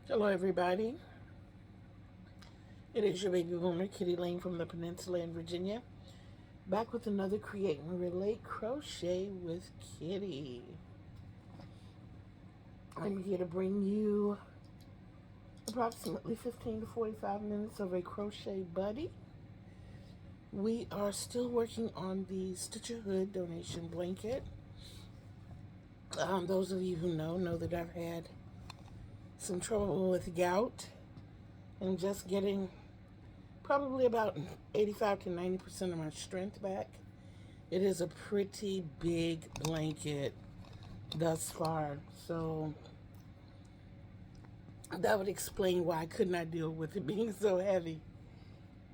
Hello, everybody. It is your baby boomer, Kitty Lane from the Peninsula in Virginia, back with another Create and Relate Crochet with Kitty. I'm here to bring you approximately 15 to 45 minutes of a crochet buddy. We are still working on the Stitch Your Hood donation blanket. Those of you who know that I've had some trouble with gout and just getting probably about 85 to 90% of my strength back. It is a pretty big blanket thus far, so that would explain why I could not deal with it being so heavy.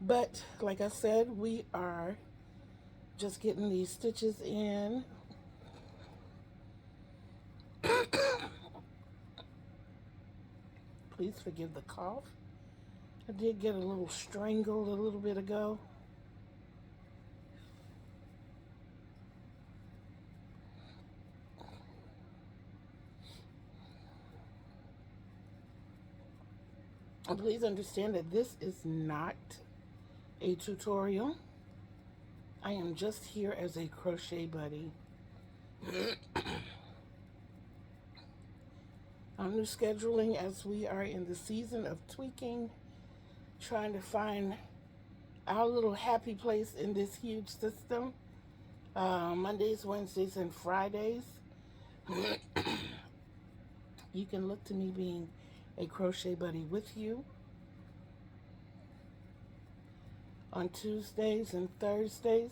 But like I said, we are just getting these stitches in. Please forgive the cough. I did get a little strangled a little bit ago. And please understand that this is not a tutorial. I am just here as a crochet buddy. I'm new scheduling as we are in the season of tweaking, trying to find our little happy place in this huge system. Mondays, Wednesdays, and Fridays. You can look to me being a crochet buddy with you. On Tuesdays and Thursdays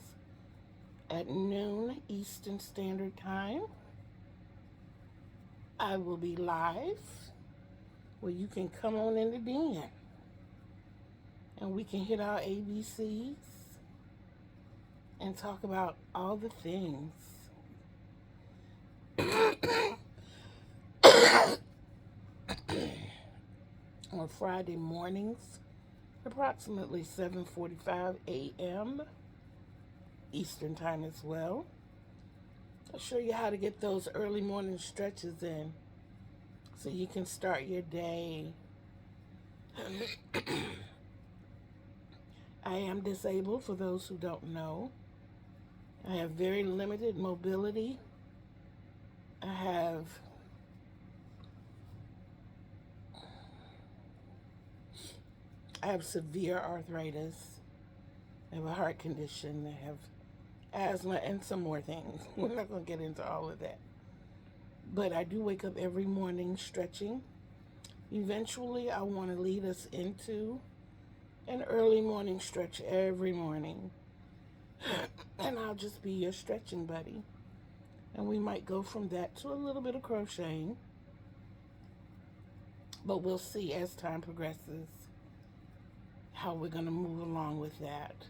at noon Eastern Standard Time, I will be live where you can come on in the den and we can hit our ABCs and talk about all the things. On Friday mornings, approximately 7:45 a.m. Eastern Time as well. I'll show you how to get those early morning stretches in so you can start your day. I am disabled, for those who don't know. I have very limited mobility. I have severe arthritis. I have a heart condition. I have asthma and some more things. We're not going to get into all of that. But I do wake up every morning stretching. Eventually, I want to lead us into an early morning stretch every morning. And I'll just be your stretching buddy. And we might go from that to a little bit of crocheting. But we'll see as time progresses how we're going to move along with that.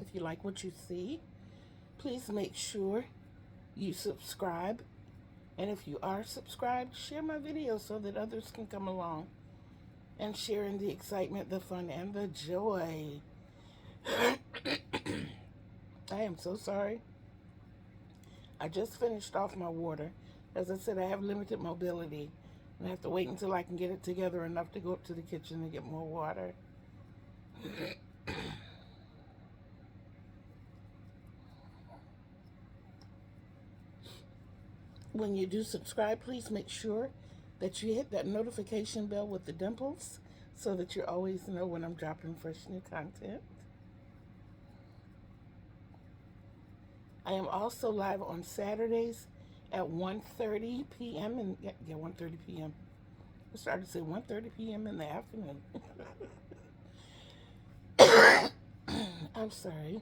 If you like what you see, please make sure you subscribe. And if you are subscribed, share my videos so that others can come along and share in the excitement, the fun, and the joy. I am so sorry. I just finished off my water. As I said, I have limited mobility. And I have to wait until I can get it together enough to go up to the kitchen and get more water. When you do subscribe, please make sure that you hit that notification bell with the dimples so that you always know when I'm dropping fresh new content. I am also live on Saturdays at 1:30 p.m. and 1:30 p.m. I started to say 1:30 p.m. in the afternoon. I'm sorry.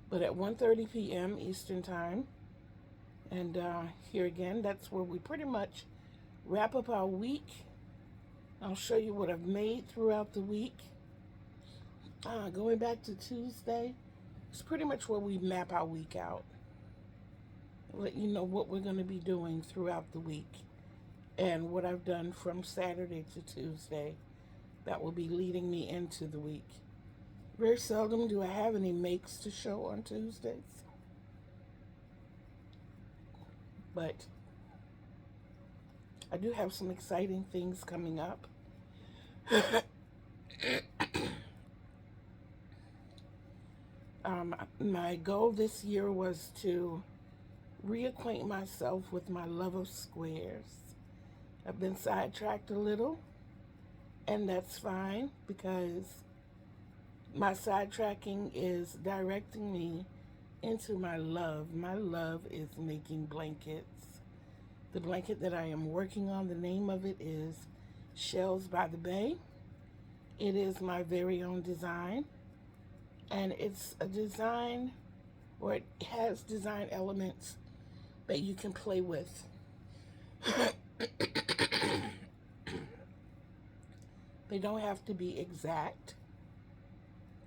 But at 1:30 p.m. Eastern Time, and here again, that's where we pretty much wrap up our week. I'll show you what I've made throughout the week. Going back to Tuesday, it's pretty much where we map our week out. Let you know what we're going to be doing throughout the week and what I've done from Saturday to Tuesday. That will be leading me into the week. Very seldom do I have any makes to show on Tuesdays. But I do have some exciting things coming up. My goal this year was to reacquaint myself with my love of squares. I've been sidetracked a little, and that's fine because my sidetracking is directing me into my love. My love is making blankets. The blanket that I am working on, the name of it is Shells by the Bay. It is my very own design, and it's a design, or it has design elements that you can play with. They don't have to be exact,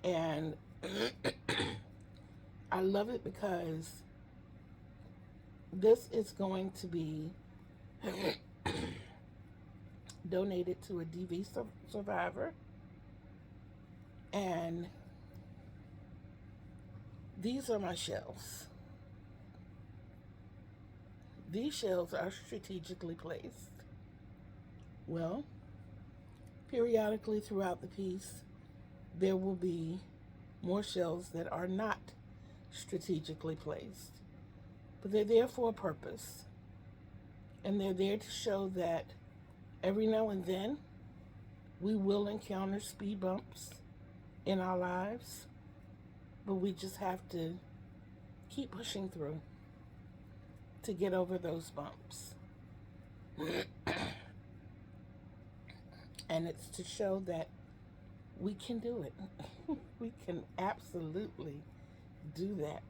and I love it because this is going to be donated to a DV survivor, and these are my shells. These shells are strategically placed. Well, periodically throughout the piece, there will be more shells that are not strategically placed, but they're there for a purpose, and they're there to show that every now and then we will encounter speed bumps in our lives, but we just have to keep pushing through to get over those bumps. And it's to show that we can do it. We can absolutely do that.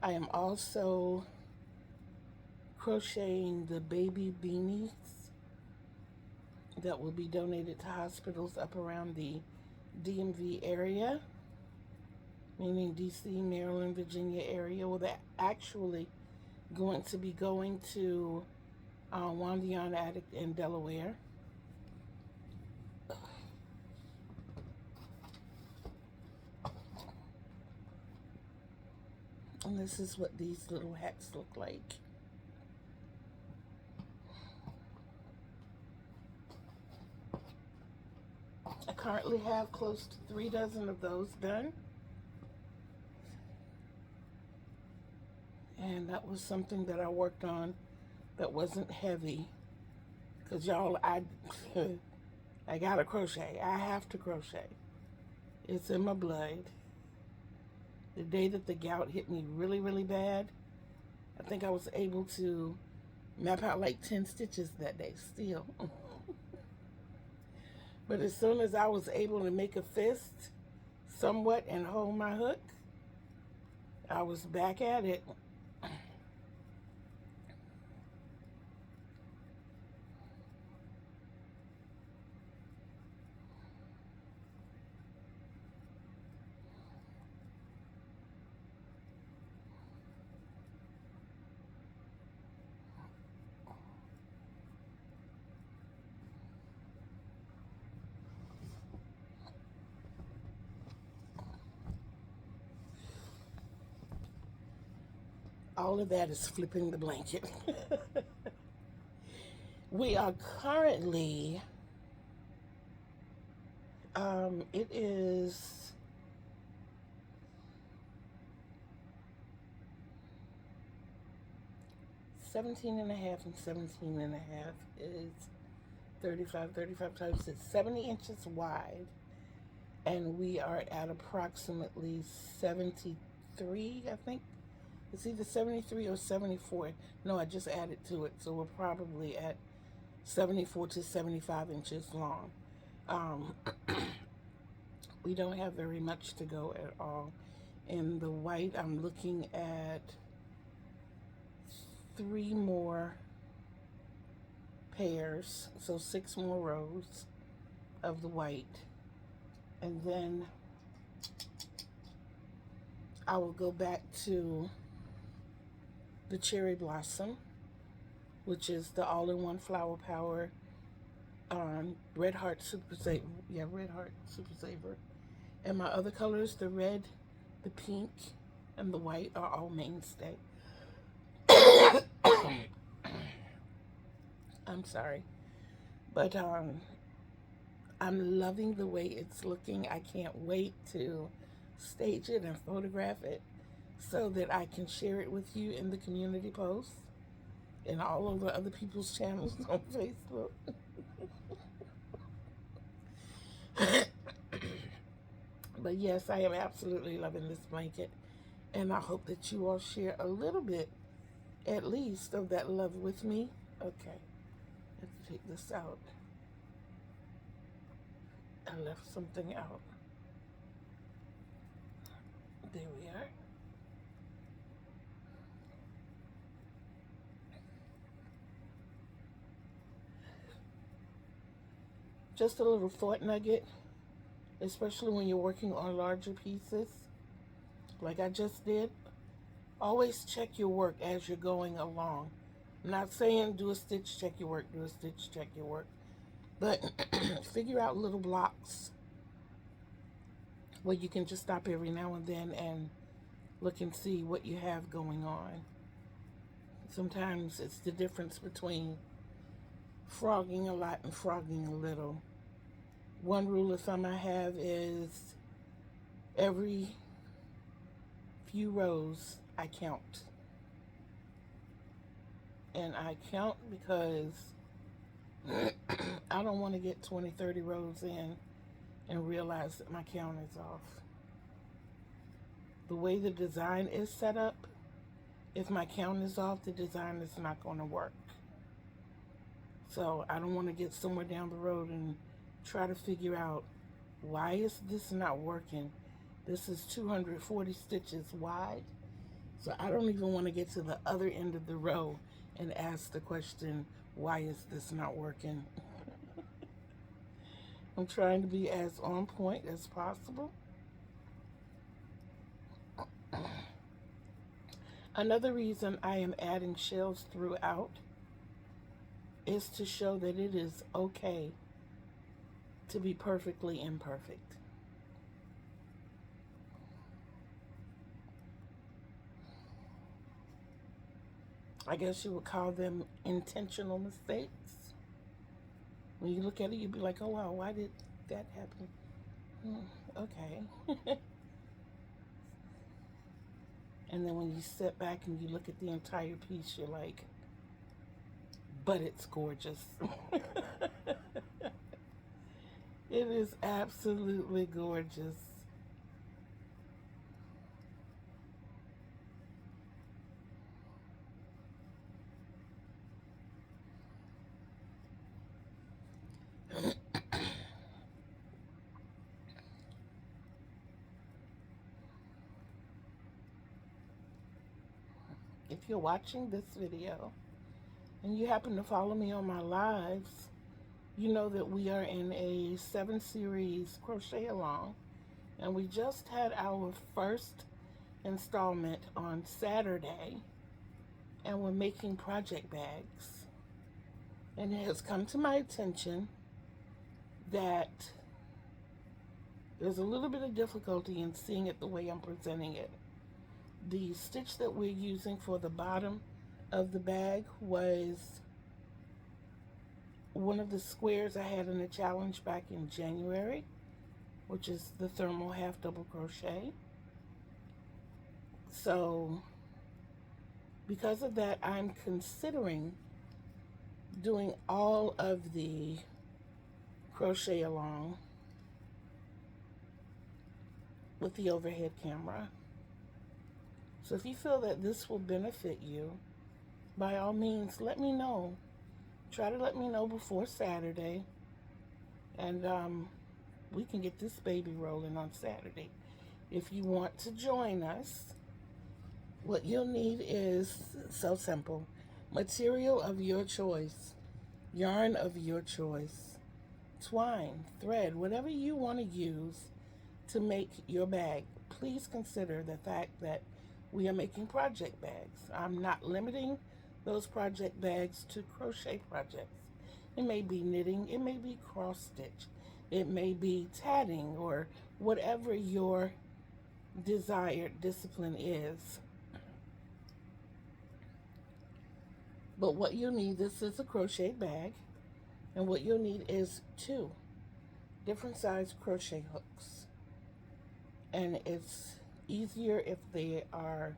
I am also crocheting the baby beanies that will be donated to hospitals up around the DMV area, meaning DC, Maryland, Virginia area. Well, they're actually going to be going to Wandian Addict in Delaware. And this is what these little hats look like. I currently have close to 3 dozen of those done. And that was something that I worked on that wasn't heavy. Because y'all, I gotta crochet. I have to crochet. It's in my blood. The day that the gout hit me really, really bad, I think I was able to map out like 10 stitches that day still. But as soon as I was able to make a fist somewhat and hold my hook, I was back at it. All of that is flipping the blanket. We are currently, it is 17 and a half, and 17 and a half is 35 times 6, 70 inches wide. And we are at approximately 73, I think. It's either 73 or 74. No, I just added to it. So we're probably at 74 to 75 inches long. We don't have very much to go at all. In the white, I'm looking at 3 more pairs. So 6 more rows of the white. And then I will go back to the cherry blossom, which is the all-in-one flower power Red Heart Super Saver. Yeah, Red Heart Super Saver. And my other colors, the red, the pink, and the white, are all Mainstay. I'm sorry. But I'm loving the way it's looking. I can't wait to stage it and photograph it so that I can share it with you in the community posts and all over other people's channels on Facebook. But yes, I am absolutely loving this blanket, and I hope that you all share a little bit, at least, of that love with me. Okay, let's take this out. I left something out. There we are. Just a little thought nugget, especially when you're working on larger pieces, like I just did. Always check your work as you're going along. I'm not saying do a stitch, check your work, do a stitch, check your work. But figure out little blocks where you can just stop every now and then and look and see what you have going on. Sometimes it's the difference between frogging a lot and frogging a little. One rule of thumb I have is every few rows I count. And I count because I don't want to get 20, 30 rows in and realize that my count is off. The way the design is set up, if my count is off, the design is not going to work. So I don't want to get somewhere down the road and try to figure out, why is this not working? This is 240 stitches wide. So I don't even want to get to the other end of the row and ask the question, why is this not working? I'm trying to be as on point as possible. Another reason I am adding shells throughout is to show that it is okay to be perfectly imperfect. I guess you would call them intentional mistakes. When you look at it, you'd be like, oh wow, why did that happen? Okay. And then when you sit back and you look at the entire piece, you're like, but it's gorgeous. It is absolutely gorgeous. If you're watching this video and you happen to follow me on my lives, you know that we are in a 7-series crochet along, and we just had our first installment on Saturday, and we're making project bags. And it has come to my attention that there's a little bit of difficulty in seeing it the way I'm presenting it. The stitch that we're using for the bottom of the bag was one of the squares I had in a challenge back in January, which is the thermal half double crochet. So because of that, I'm considering doing all of the crochet along with the overhead camera. So if you feel that this will benefit you, by all means, let me know. Try to let me know before Saturday, and we can get this baby rolling on Saturday. If you want to join us, what you'll need is so simple. Material of your choice, yarn of your choice, twine, thread, whatever you want to use to make your bag. Please consider the fact that we are making project bags. I'm not limiting those project bags to crochet projects. It may be knitting, it may be cross stitch, It may be tatting or whatever your desired discipline is. But what you need, this is a crochet bag, and what you'll need is 2 different size crochet hooks. And it's easier if they are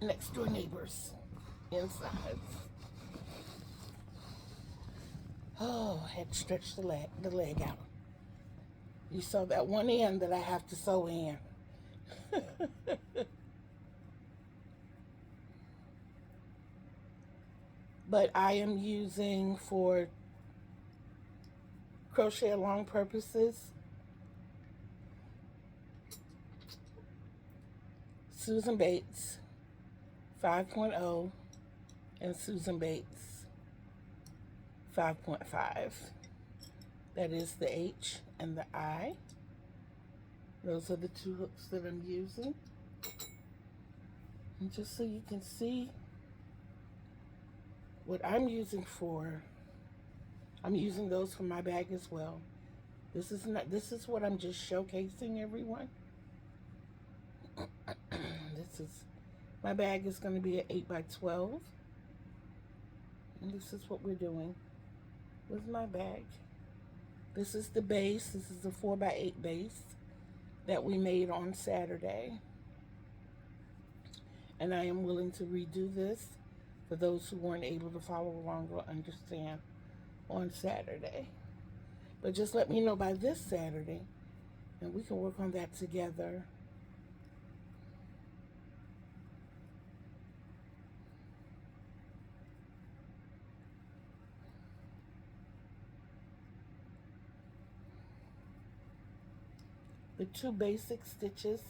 next door neighbors in size. Oh, I had to stretch the leg out. You saw that one end that I have to sew in. But I am using, for crochet along purposes, Susan Bates 5.0 and Susan Bates 5.5. That is the H and the I. Those are the 2 hooks that I'm using. And just so you can see what I'm using for, I'm using those for my bag as well. This is what I'm just showcasing, everyone. My bag is going to be an 8 by 12. And this is what we're doing with my bag. This is the base. This is the 4 by 8 base that we made on Saturday. And I am willing to redo this for those who weren't able to follow along or understand on Saturday. But just let me know by this Saturday, and we can work on that together. The 2 basic stitches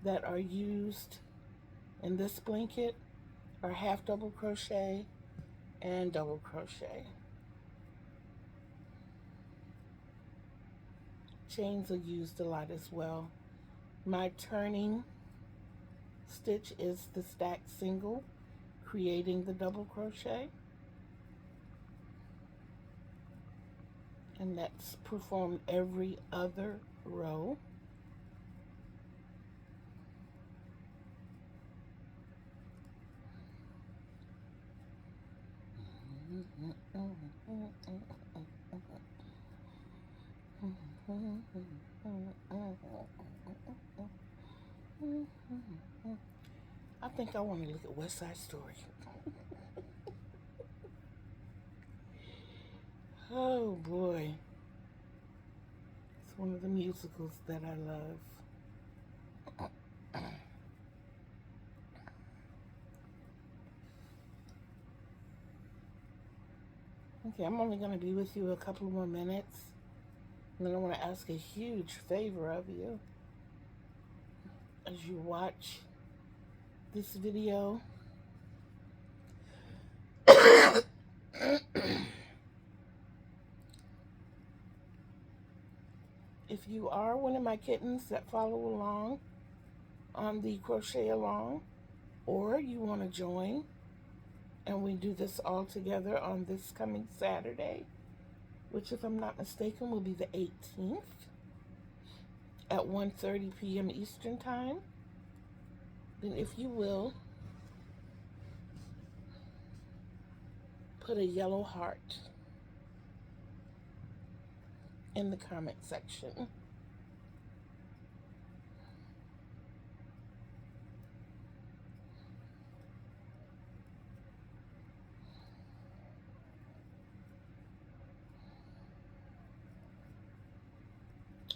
that are used in this blanket are half double crochet and double crochet. Chains are used a lot as well. My turning stitch is the stacked single, creating the double crochet. And that's performed every other row. I think I want to look at West Side Story. Oh boy. It's one of the musicals that I love. Okay, I'm only going to be with you a couple more minutes. And then I want to ask a huge favor of you. As you watch this video, if you are one of my kittens that follow along on the crochet along, or you want to join and we do this all together on this coming Saturday, which, if I'm not mistaken, will be the 18th at 1:30 p.m. Eastern Time, then if you will, put a yellow heart in the comment section.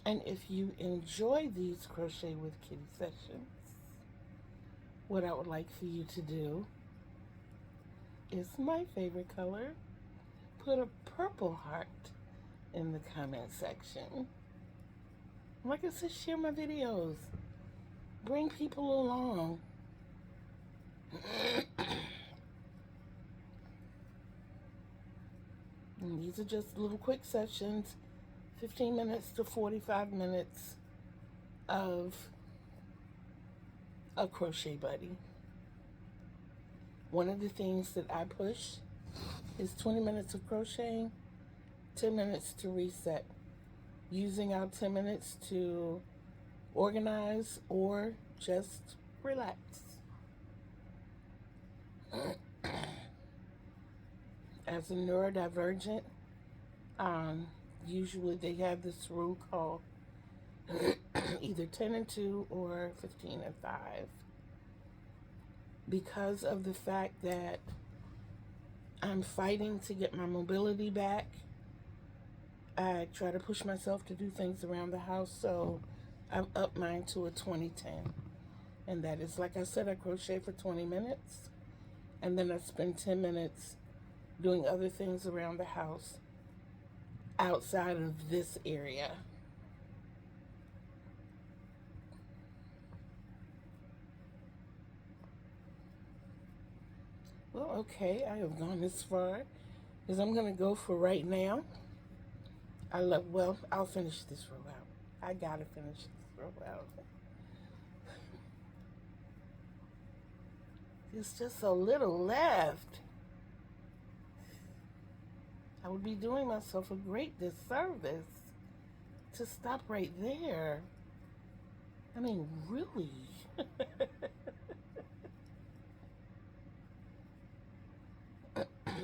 And if you enjoy these Crochet with Kittee sessions, what I would like for you to do is my favorite color. Put a purple heart in the comment section. Like I said, share my videos. Bring people along. And these are just little quick sessions, 15 minutes to 45 minutes of a crochet buddy. One of the things that I push is 20 minutes of crocheting, 10 minutes to reset. Using our 10 minutes to organize or just relax. As a neurodivergent, usually they have this rule called either 10 and 2 or 15 and 5. Because of the fact that I'm fighting to get my mobility back, I try to push myself to do things around the house, so I've upped mine to a 20-10. And that is, like I said, I crochet for 20 minutes, and then I spend 10 minutes doing other things around the house outside of this area. Well, okay, I have gone this far, because I'm going to go for right now. I'll finish this row out. I gotta finish this row out. There's just so little left. I would be doing myself a great disservice to stop right there. I mean, really.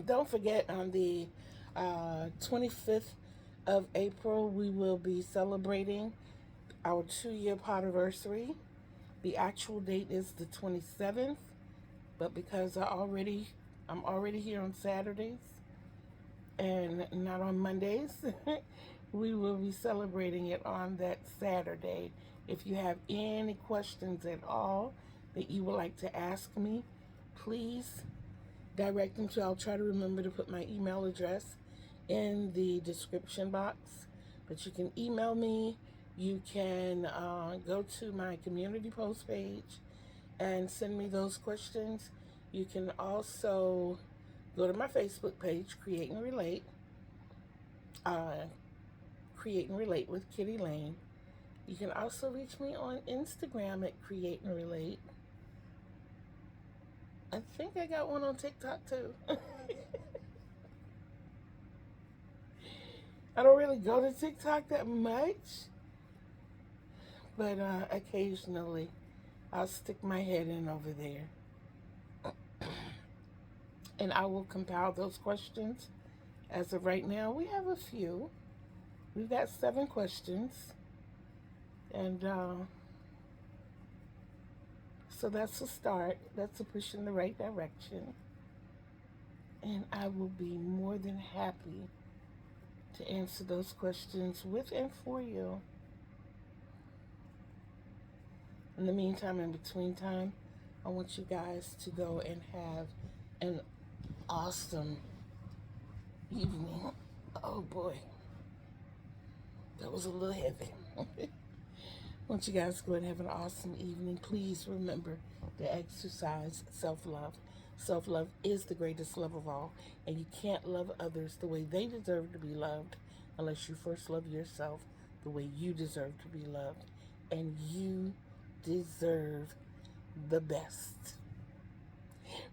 Don't forget, on the 25th of April, we will be celebrating our 2-year anniversary. The actual date is the 27th, but because I'm already here on Saturdays and not on Mondays, we will be celebrating it on that Saturday. If you have any questions at all that you would like to ask me, please direct them to, I'll try to remember to put my email address in the description box, but you can email me. You can go to my community post page and send me those questions. You can also go to my Facebook page, Create and Relate, Create and Relate with Kittee Lane. You can also reach me on Instagram at Create and Relate. I think I got one on TikTok too. I don't really go to TikTok that much, but occasionally I'll stick my head in over there. And I will compile those questions. As of right now, we have a few. We've got 7 questions. And so that's a start. That's a push in the right direction. And I will be more than happy to answer those questions with and for you. In the meantime, in between time, I want you guys to go and have an awesome evening. Oh boy, that was a little heavy. I want you guys to go and have an awesome evening. Please remember to exercise self-love. Self-love is the greatest love of all, and you can't love others the way they deserve to be loved unless you first love yourself the way you deserve to be loved. And you deserve the best.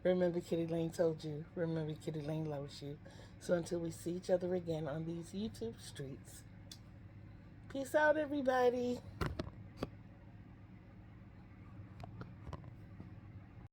Remember, Kittee Lane told you. Remember, Kittee Lane loves you. So until we see each other again on these YouTube streets, peace out, everybody.